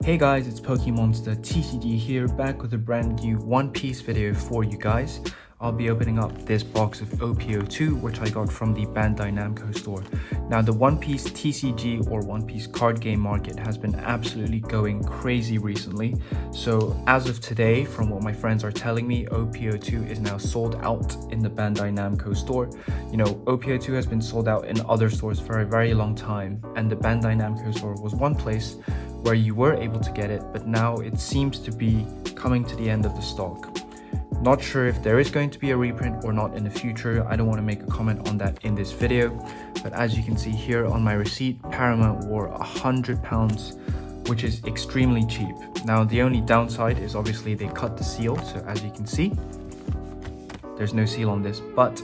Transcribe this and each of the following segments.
Hey guys, it's Pokemonster TCG here, back with a brand new One Piece video for you guys. I'll be opening up this box of OP-02, which I got from the Bandai Namco store. Now, the One Piece TCG or One Piece card game market has been absolutely going crazy recently. So as of today, from what my friends are telling me, OP-02 is now sold out in the Bandai Namco store. You know, OP-02 has been sold out in other stores for a very long time, and the Bandai Namco store was one place where you were able to get it, but now it seems to be coming to the end of the stock. Not sure if there is going to be a reprint or not in the future. I don't want to make a comment on that in this video, but as you can see here on my receipt, Paramount wore £100, which is extremely cheap. Now, the only downside is obviously they cut the seal, so as you can see, there's no seal on this, but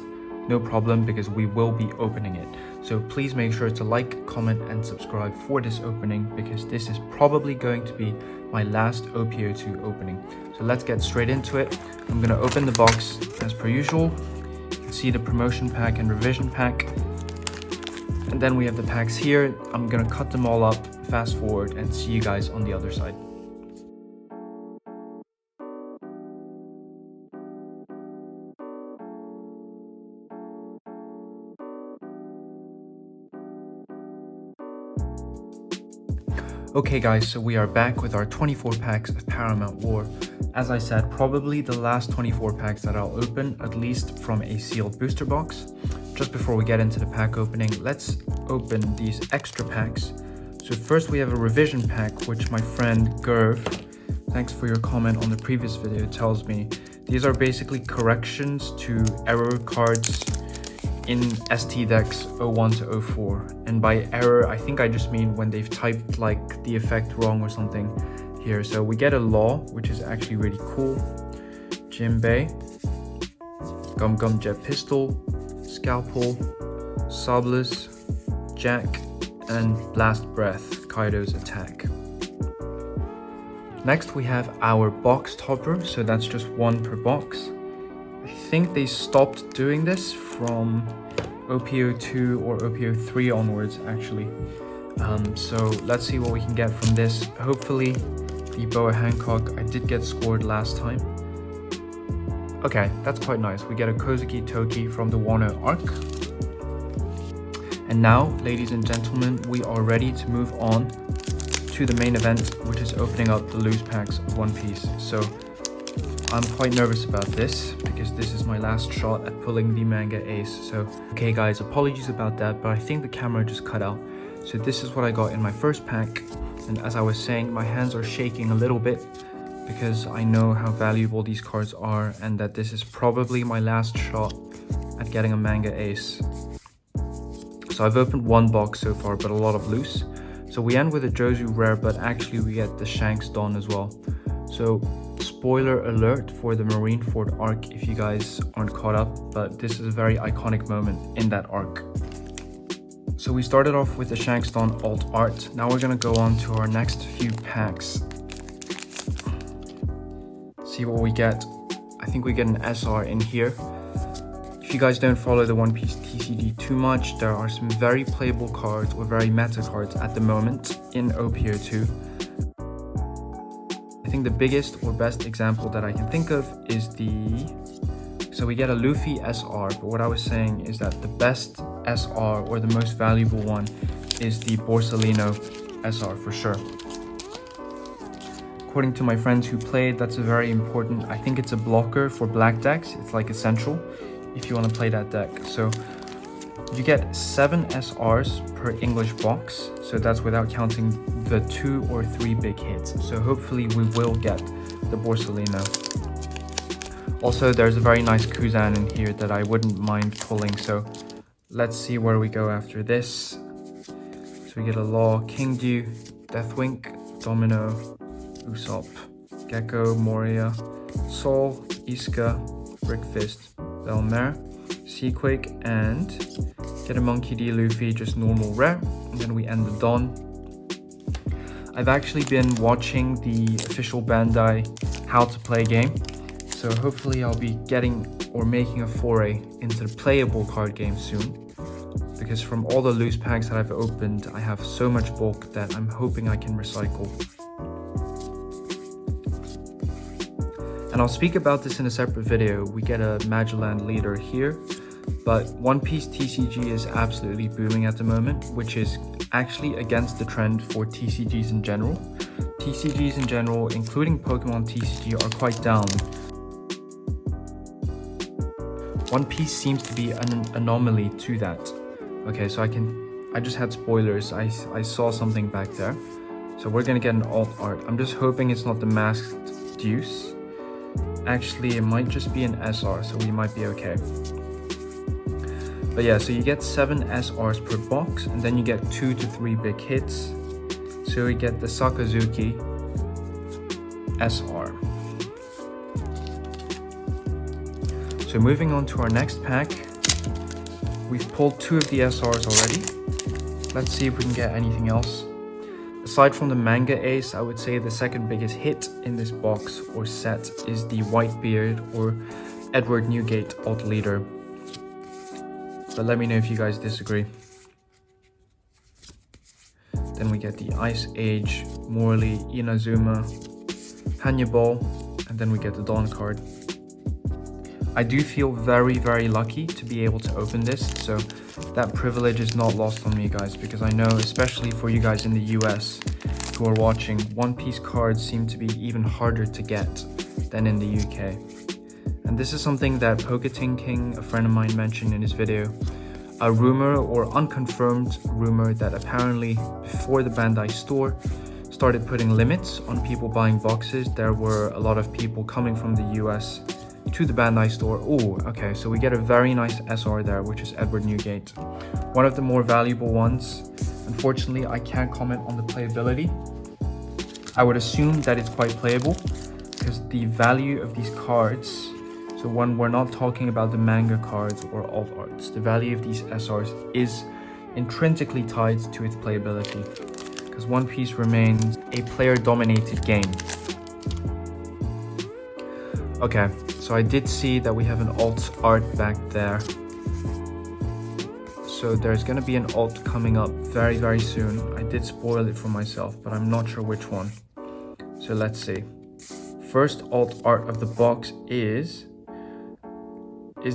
no problem because we will be opening it. So please make sure to like, comment and subscribe for this opening, because this is probably going to be my last OP-02 opening. So let's get straight into it. I'm going to open the box as per usual. You can see the promotion pack and revision pack. And then we have the packs here. I'm going to cut them all up, fast forward, and see you guys on the other side. Okay guys, so we are back with our 24 packs of Paramount War. As I said, probably the last 24 packs that I'll open, at least from a sealed booster box. Just before we get into the pack opening, let's open these extra packs. So first we have a revision pack, which my friend Gerv, thanks for your comment on the previous video, tells me these are basically corrections to error cards in ST decks 01 to 04, and by error I think I just mean when they've typed like the effect wrong or something here. So we get a Law, which is actually really cool, Jinbei, Gum Gum Jet Pistol, Scalpel, Sablus, Jack, and Blast Breath, Kaido's attack. Next we have our box topper, so that's just one per box. I think they stopped doing this from OP-02 or OP-03 onwards actually. So let's see what we can get from this. Hopefully the Boa Hancock, I did get scored last time. Okay, that's quite nice. We get a Kozuki Toki from the Wano arc. And now, ladies and gentlemen, we are ready to move on to the main event, which is opening up the loose packs of One Piece. So I'm quite nervous about this because this is my last shot at pulling the Manga Ace. So, okay guys, apologies about that, but I think the camera just cut out. So this is what I got in my first pack. And as I was saying, my hands are shaking a little bit because I know how valuable these cards are and that this is probably my last shot at getting a Manga Ace. So I've opened one box so far, but a lot of loose. So we end with a Jozu rare, but actually we get the Shanks Dawn as well. So spoiler alert for the Marineford arc if you guys aren't caught up, but this is a very iconic moment in that arc. So we started off with the Shanks Dawn alt art. Now we're gonna go on to our next few packs. See what we get. I think we get an SR in here. If you guys don't follow the One Piece TCG too much, there are some very playable cards or very meta cards at the moment in OP-02. I think the biggest or best example that I can think of is so we get a Luffy SR, but what I was saying is that the best SR or the most valuable one is the Borsalino SR for sure. According to my friends who played, that's a very important, I think it's a blocker for black decks. It's like essential if you want to play that deck. So you get 7 SRs per English box, so that's without counting the 2 or 3 big hits. So hopefully we will get the Borsalino. Also, there's a very nice Kuzan in here that I wouldn't mind pulling, so let's see where we go after this. So we get a Law, Kingdew, Deathwink, Domino, Usopp, Gecko, Moria, Sol, Iska, Brickfist, Belmer, Seaquake, and get a Monkey D. Luffy, just normal rare, and then we end the Dawn. I've actually been watching the official Bandai How to Play game, so hopefully I'll be getting or making a foray into the playable card game soon, because from all the loose packs that I've opened, I have so much bulk that I'm hoping I can recycle. And I'll speak about this in a separate video. We get a Magellan leader here, but One Piece TCG is absolutely booming at the moment, which is actually against the trend for TCGs in general. TCGs in general, including Pokemon TCG, are quite down. One Piece seems to be an anomaly to that. Okay, so I just had spoilers. I saw something back there. So we're gonna get an alt art. I'm just hoping it's not the Masked Deuce. Actually, it might just be an SR, so we might be okay. But yeah, so you get 7 SRs per box, and then you get 2 to 3 big hits. So we get the Sakazuki SR. So moving on to our next pack, we've pulled 2 of the SRs already. Let's see if we can get anything else. Aside from the Manga Ace, I would say the second biggest hit in this box or set is the Whitebeard or Edward Newgate alt leader. But let me know if you guys disagree. Then we get the Ice Age, Morley, Inazuma, Hannibal, and then we get the Dawn card. I do feel very, very lucky to be able to open this, so that privilege is not lost on me, guys, because I know, especially for you guys in the US who are watching, One Piece cards seem to be even harder to get than in the UK. And this is something that Poketing King, a friend of mine, mentioned in his video. A rumor or unconfirmed rumor that apparently before the Bandai store started putting limits on people buying boxes, there were a lot of people coming from the US to the Bandai store. Oh, okay, so we get a very nice SR there, which is Edward Newgate. One of the more valuable ones. Unfortunately, I can't comment on the playability. I would assume that it's quite playable because the value of these cards, so when we're not talking about the manga cards or alt arts, the value of these SRs is intrinsically tied to its playability because One Piece remains a player-dominated game. Okay, so I did see that we have an alt art back there. So there's going to be an alt coming up very, very soon. I did spoil it for myself, but I'm not sure which one. So let's see. First alt art of the box is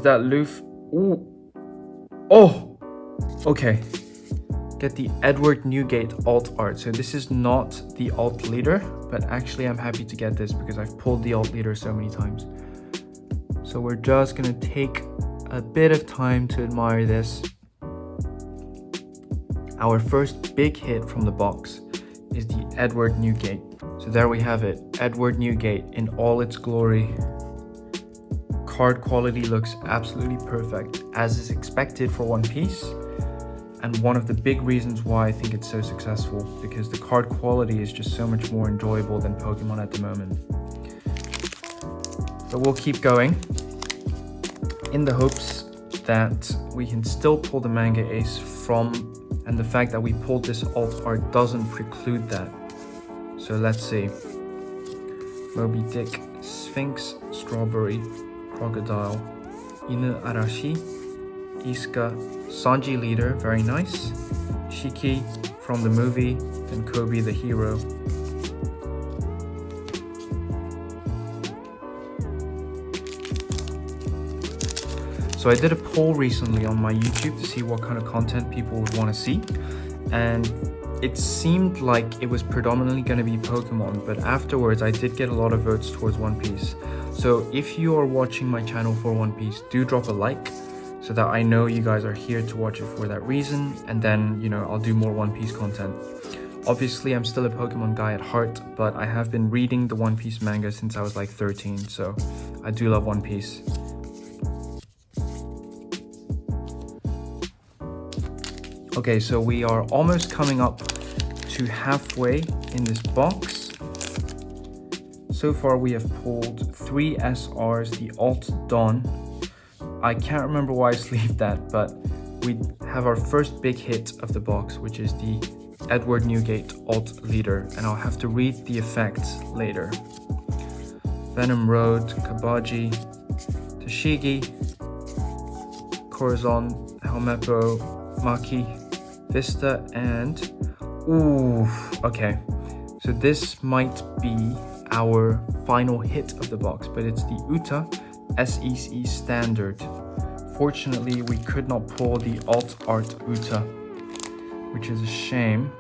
that Luffy? Ooh. Oh! Okay. Get the Edward Newgate alt art. So this is not the alt leader, but actually I'm happy to get this because I've pulled the alt leader so many times. So we're just gonna take a bit of time to admire this. Our first big hit from the box is the Edward Newgate. So there we have it, Edward Newgate in all its glory. Card quality looks absolutely perfect, as is expected for One Piece. And one of the big reasons why I think it's so successful, because the card quality is just so much more enjoyable than Pokemon at the moment. But we'll keep going in the hopes that we can still pull the Manga Ace from, and the fact that we pulled this alt art doesn't preclude that. So let's see. Moby Dick, Sphinx, Strawberry, Crocodile, Inu Arashi, Isuka, Sanji leader, very nice. Shiki from the movie, then Kobe the hero. So I did a poll recently on my YouTube to see what kind of content people would want to see, and it seemed like it was predominantly going to be Pokemon, but afterwards I did get a lot of votes towards One Piece. So if you are watching my channel for One Piece, do drop a like so that I know you guys are here to watch it for that reason, and then, you know, I'll do more One Piece content. Obviously, I'm still a Pokemon guy at heart, but I have been reading the One Piece manga since I was like 13, so I do love One Piece. Okay, so we are almost coming up to halfway in this box. So far we have pulled 3 SRs, the Alt Dawn. I can't remember why I sleeved that, but we have our first big hit of the box, which is the Edward Newgate alt leader, and I'll have to read the effects later. Venom Road, Kabaji, Tashigi, Corazon, Helmeppo, Maki, Vista, and ooh, okay. So this might be our final hit of the box, but it's the UTA SEC Standard. Fortunately, we could not pull the Alt Art UTA, which is a shame.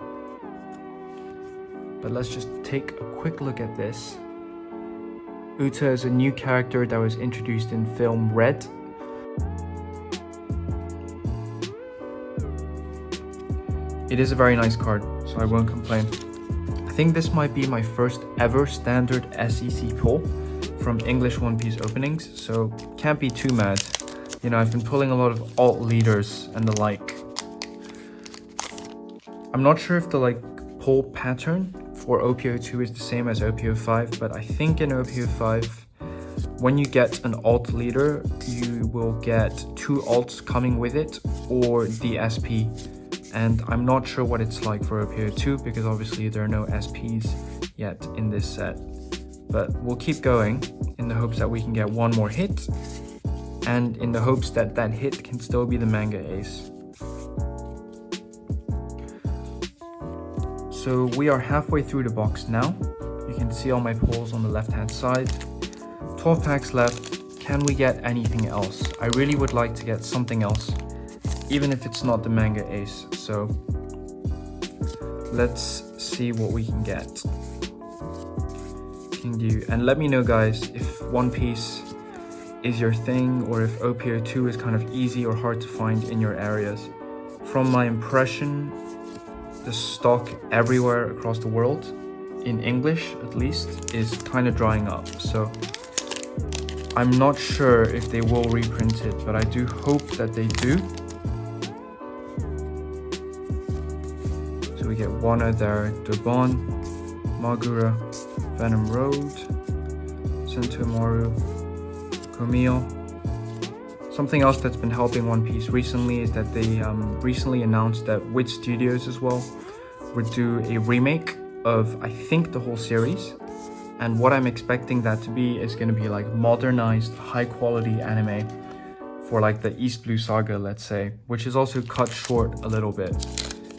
But let's just take a quick look at this. UTA is a new character that was introduced in film Red. It is a very nice card, so I won't complain. I think this might be my first ever standard SEC pull from English One Piece openings, so can't be too mad. You know, I've been pulling a lot of alt leaders and the like. I'm not sure if the pull pattern for OP-02 is the same as OP-05, but I think in OP-05, when you get an alt leader, you will get 2 alts coming with it or the SP. And I'm not sure what it's like for OP-02 because obviously there are no SPs yet in this set. But we'll keep going in the hopes that we can get one more hit, and in the hopes that that hit can still be the Manga Ace. So we are halfway through the box now. You can see all my pulls on the left hand side. 12 packs left. Can we get anything else? I really would like to get something else, even if it's not the Manga Ace. So let's see what we can get. And let me know, guys, if One Piece is your thing or if OP-02 is kind of easy or hard to find in your areas. From my impression, the stock everywhere across the world, in English at least, is kind of drying up. So I'm not sure if they will reprint it, but I do hope that they do. So we get Wano there, Dobon, Magura, Venom Road, Sentomaru, Komio. Something else that's been helping One Piece recently is that they recently announced that Wit Studios as well would do a remake of, I think, the whole series. And what I'm expecting that to be is going to be like modernized, high quality anime for like the East Blue Saga, let's say, which is also cut short a little bit.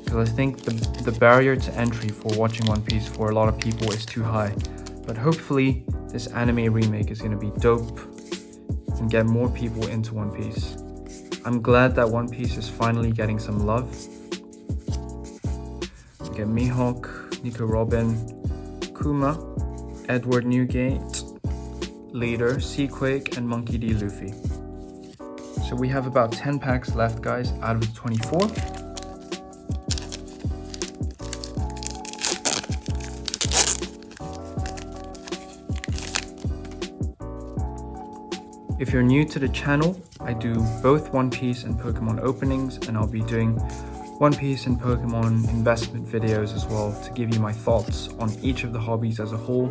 Because I think the barrier to entry for watching One Piece for a lot of people is too high. But hopefully this anime remake is going to be dope and get more people into One Piece. I'm glad that One Piece is finally getting some love. We get Mihawk, Nico Robin, Kuma, Edward Newgate, Leader, Seaquake, and Monkey D. Luffy. So we have about 10 packs left, guys, out of the 24. If you're new to the channel, I do both One Piece and Pokemon openings, and I'll be doing One Piece and Pokemon investment videos as well to give you my thoughts on each of the hobbies as a whole,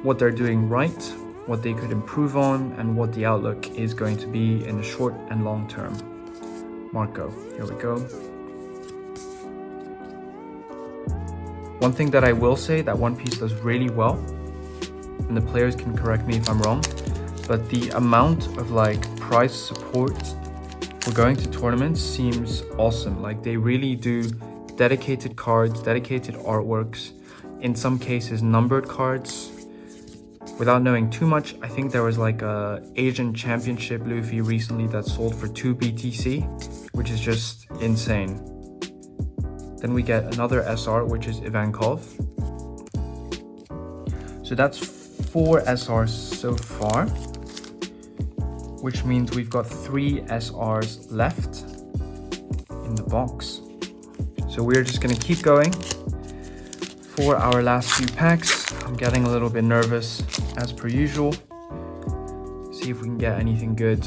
what they're doing right, what they could improve on, and what the outlook is going to be in the short and long term. Marco, here we go. One thing that I will say that One Piece does really well, and the players can correct me if I'm wrong, but the amount of prize support for going to tournaments seems awesome. Like, they really do dedicated cards, dedicated artworks, in some cases numbered cards. Without knowing too much, I think there was a Asian Championship Luffy recently that sold for 2 BTC, which is just insane. Then we get another SR, which is Ivankov. So that's 4 SRs so far, which means we've got 3 SRs left in the box. So we're just gonna keep going for our last few packs. I'm getting a little bit nervous as per usual. See if we can get anything good.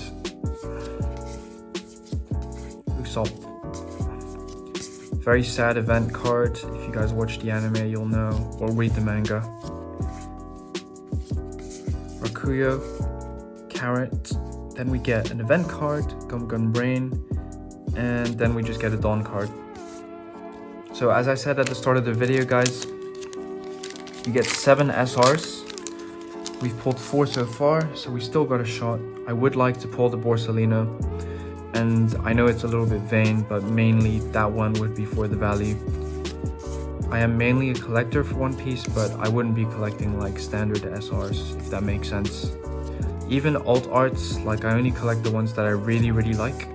Usopp. Very sad event card. If you guys watch the anime, you'll know, or read the manga. Rakuyo, Carrot. Then we get an event card, Gum Gun Brain, and then we just get a Dawn card. So as I said at the start of the video, guys, you get 7 SRs. We've pulled 4 so far, so we still got a shot. I would like to pull the Borsalino, and I know it's a little bit vain, but mainly that one would be for the value. I am mainly a collector for One Piece, but I wouldn't be collecting like standard SRs, if that makes sense. Even alt arts, like I only collect the ones that I really like.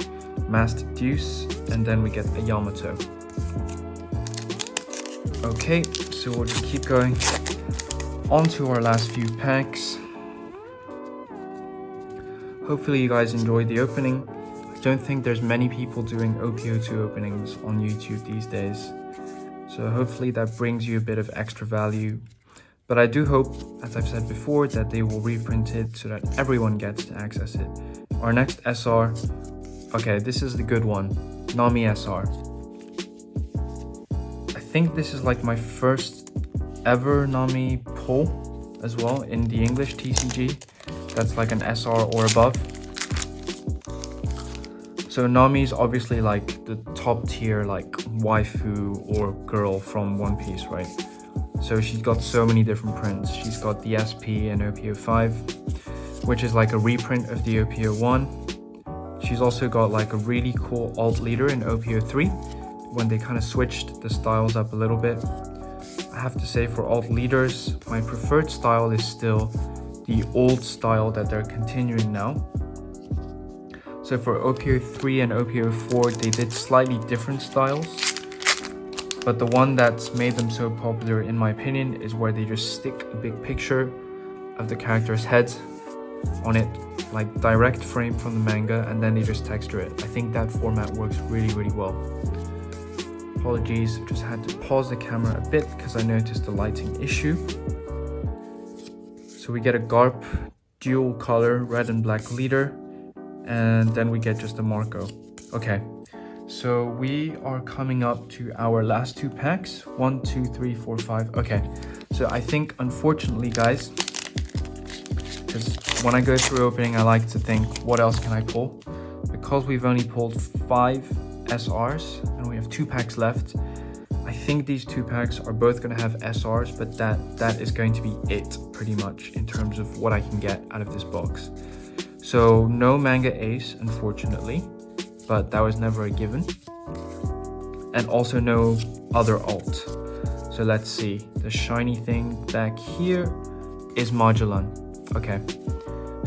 Masked Deuce, and then we get a Yamato. Okay, so we'll just keep going on to our last few packs. Hopefully you guys enjoyed the opening. I don't think there's many people doing OP-02 openings on YouTube these days. So hopefully that brings you a bit of extra value. But I do hope, as I've said before, that they will reprint it so that everyone gets to access it. Our next SR, okay, this is the good one, Nami SR. I think this is like my first ever Nami pull as well in the English TCG. That's like an SR or above. So Nami's obviously like the top tier like waifu or girl from One Piece, right? So she's got so many different prints. She's got the SP and OP-05, which is like a reprint of the OP-01. She's also got like a really cool alt leader in OP-03 when they kind of switched the styles up a little bit. I have to say, for alt leaders, my preferred style is still the old style that they're continuing now. So for OP-03 and OP-04, they did slightly different styles. But the one that's made them so popular, in my opinion, is where they just stick a big picture of the character's head on it, like direct frame from the manga, and then they just texture it. I think that format works really well. Apologies, I just had to pause the camera a bit because I noticed a lighting issue. So we get a Garp dual color red and black leader, and then we get just a Marco. Okay, so we are coming up to our last two packs. 1, 2, 3, 4, 5. Okay, so I think, unfortunately, guys, because when I go through opening, I like to think, what else can I pull? Because we've only pulled 5 SRs and we have 2 packs left, I think these 2 packs are both going to have SRs, but that is going to be it pretty much in terms of what I can get out of this box. So no Manga Ace, unfortunately, but that was never a given. And also no other alt. So let's see, the shiny thing back here is Magellan. Okay,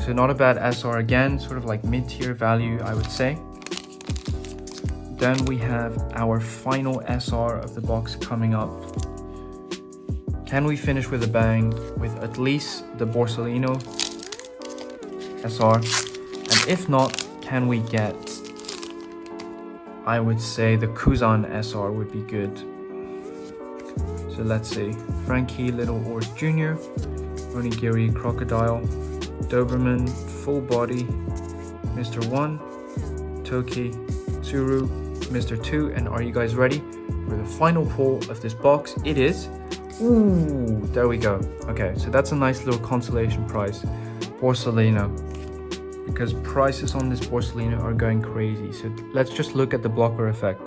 so not a bad SR again, sort of like mid-tier value, I would say. Then we have our final SR of the box coming up. Can we finish with a bang with at least the Borsalino SR? And if not, can we get, I would say the Kuzan SR would be good. So let's see, Frankie Little Oars Jr., Onigiri Crocodile, Doberman Full Body, Mr. 1, Toki, Tsuru, Mr. 2, and are you guys ready for the final pull of this box? It is, ooh, there we go. Okay, so that's a nice little consolation prize, Borsalino, because prices on this Borsalino are going crazy. So let's just look at the blocker effect.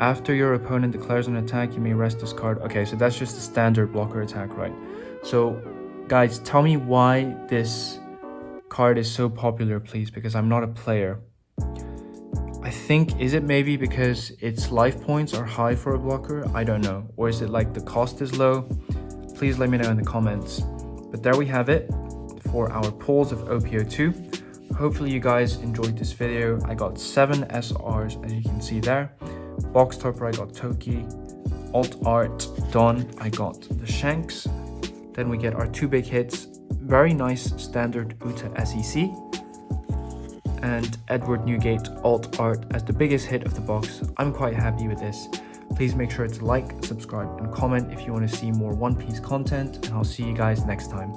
After your opponent declares an attack, you may rest this card. Okay, so that's just a standard blocker attack, right? So guys, tell me why this card is so popular, please, because I'm not a player. I think, is it maybe because its life points are high for a blocker? I don't know. Or is it like the cost is low? Please let me know in the comments. But there we have it for our pulls of OP-02. Hopefully you guys enjoyed this video. I got 7 SRs, as you can see there. Box topper, I got Toki. Alt art Don, I got the Shanks. Then we get our 2 big hits. Very nice standard Uta SEC. And Edward Newgate alt art as the biggest hit of the box. I'm quite happy with this. Please make sure to like, subscribe, and comment if you want to see more One Piece content, and I'll see you guys next time.